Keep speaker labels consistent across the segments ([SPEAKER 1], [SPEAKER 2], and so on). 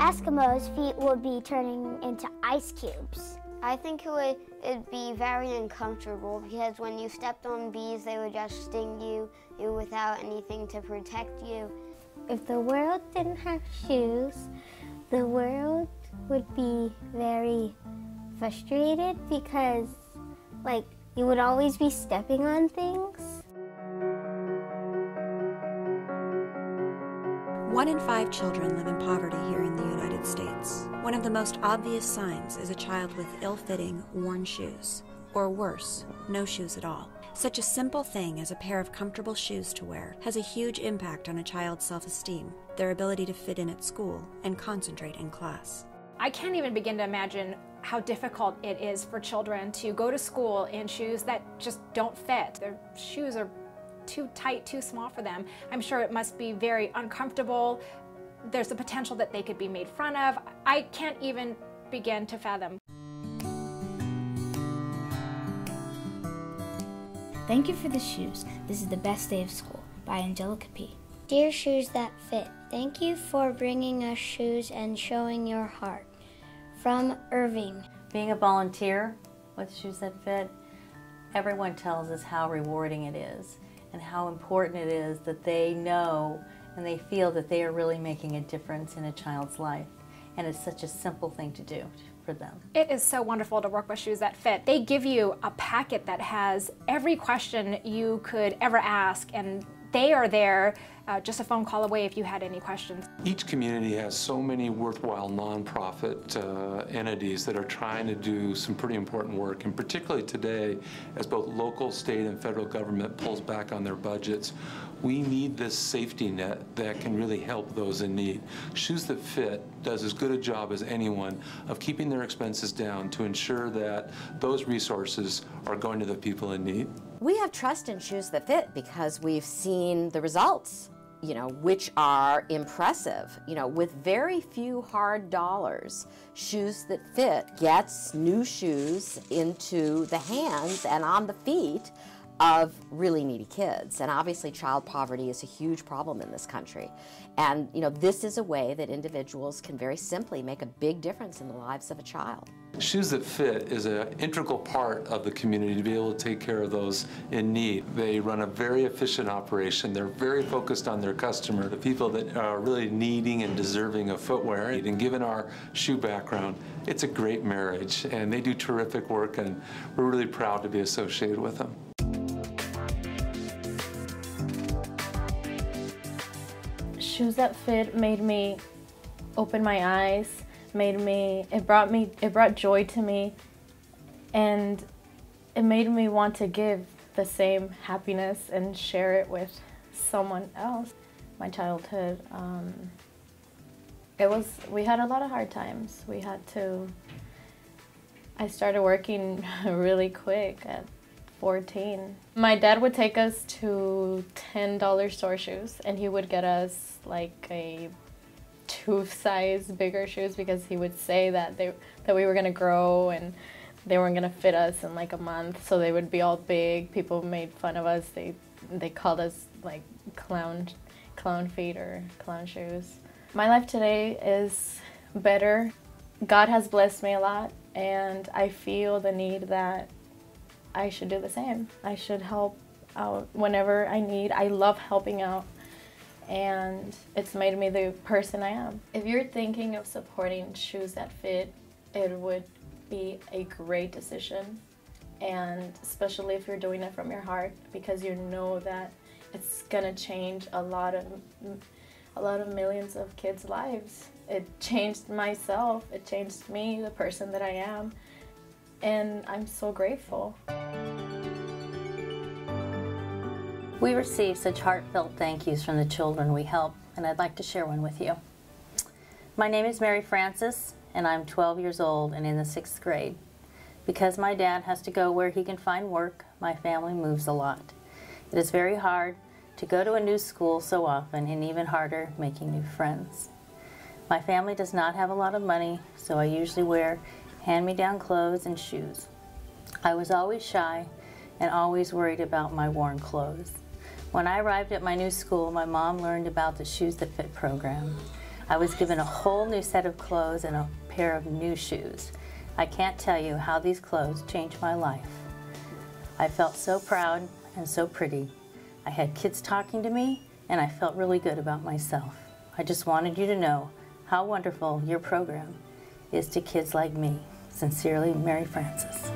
[SPEAKER 1] Eskimos' feet would be turning into ice cubes.
[SPEAKER 2] I think it'd be very uncomfortable because when you stepped on bees, they would just sting you without anything to protect you.
[SPEAKER 1] If the world didn't have shoes, the world would be very frustrated because, like, you would always be stepping on things.
[SPEAKER 3] 1 in 5 children live in poverty here in the United States. One of the most obvious signs is a child with ill-fitting, worn shoes, or worse, no shoes at all. Such a simple thing as a pair of comfortable shoes to wear has a huge impact on a child's self-esteem, their ability to fit in at school, and concentrate in class.
[SPEAKER 4] I can't even begin to imagine how difficult it is for children to go to school in shoes that just don't fit. Their shoes are too tight, too small for them. I'm sure it must be very uncomfortable. There's the potential that they could be made fun of. I can't even begin to fathom.
[SPEAKER 5] Thank you for the shoes. This is the best day of school. By Angelica P.
[SPEAKER 1] Dear Shoes That Fit, thank you for bringing us shoes and showing your heart. From Irving.
[SPEAKER 6] Being a volunteer with Shoes That Fit, everyone tells us how rewarding it is and how important it is that they know and they feel that they are really making a difference in a child's life. And it's such a simple thing to do for them.
[SPEAKER 4] It is so wonderful to work with Shoes That Fit. They give you a packet that has every question you could ever ask, and they are there just a phone call away if you had any questions.
[SPEAKER 7] Each community has so many worthwhile nonprofit entities that are trying to do some pretty important work, and particularly today, as both local, state, and federal government pulls back on their budgets, we need this safety net that can really help those in need. Shoes That Fit does as good a job as anyone of keeping their expenses down to ensure that those resources are going to the people in need.
[SPEAKER 8] We have trust in Shoes That Fit because we've seen the results, which are impressive. With very few hard dollars, Shoes That Fit gets new shoes into the hands and on the feet of really needy kids. And obviously child poverty is a huge problem in this country. And this is a way that individuals can very simply make a big difference in the lives of a child.
[SPEAKER 7] Shoes That Fit is an integral part of the community to be able to take care of those in need. They run a very efficient operation. They're very focused on their customer, the people that are really needing and deserving of footwear. And given our shoe background, it's a great marriage, and they do terrific work, and we're really proud to be associated with them.
[SPEAKER 9] Shoes That Fit made me open my eyes, it brought joy to me, and it made me want to give the same happiness and share it with someone else. My childhood, we had a lot of hard times. I started working really quick at 14. My dad would take us to $10 store shoes, and he would get us like a 2-size bigger shoes because he would say that we were gonna grow and they weren't gonna fit us in like a month, so they would be all big. People made fun of us. They called us like clown feet or clown shoes. My life today is better. God has blessed me a lot, and I feel the need that I should do the same. I should help out whenever I need. I love helping out, and it's made me the person I am. If you're thinking of supporting Shoes That Fit, it would be a great decision, and especially if you're doing it from your heart, because you know that it's gonna change a lot of millions of kids' lives. It changed myself, it changed me, the person that I am, and I'm so grateful.
[SPEAKER 6] We receive such heartfelt thank yous from the children we help, and I'd like to share one with you. My name is Mary Francis, and I'm 12 years old and in the 6th grade. Because my dad has to go where he can find work, my family moves a lot. It is very hard to go to a new school so often, and even harder making new friends. My family does not have a lot of money, so I usually wear hand-me-down clothes and shoes. I was always shy and always worried about my worn clothes. When I arrived at my new school, my mom learned about the Shoes That Fit program. I was given a whole new set of clothes and a pair of new shoes. I can't tell you how these clothes changed my life. I felt so proud and so pretty. I had kids talking to me, and I felt really good about myself. I just wanted you to know how wonderful your program is to kids like me. Sincerely, Mary Frances.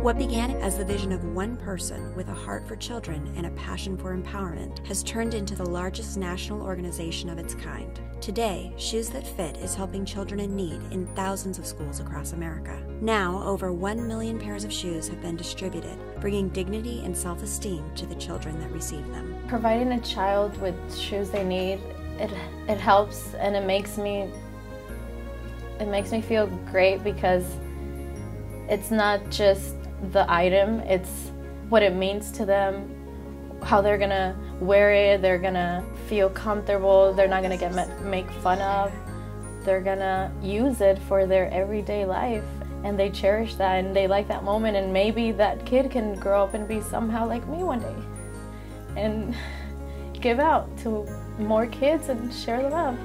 [SPEAKER 3] What began as the vision of one person with a heart for children and a passion for empowerment has turned into the largest national organization of its kind. Today, Shoes That Fit is helping children in need in thousands of schools across America. Now, over 1 million pairs of shoes have been distributed, bringing dignity and self-esteem to the children that receive them.
[SPEAKER 9] Providing a child with shoes they need, it helps, and it makes me feel great, because it's not just the item, it's what it means to them, how they're gonna wear it, they're gonna feel comfortable, they're not gonna get make fun of, they're gonna use it for their everyday life, and they cherish that and they like that moment, and maybe that kid can grow up and be somehow like me one day and give out to more kids and share the love.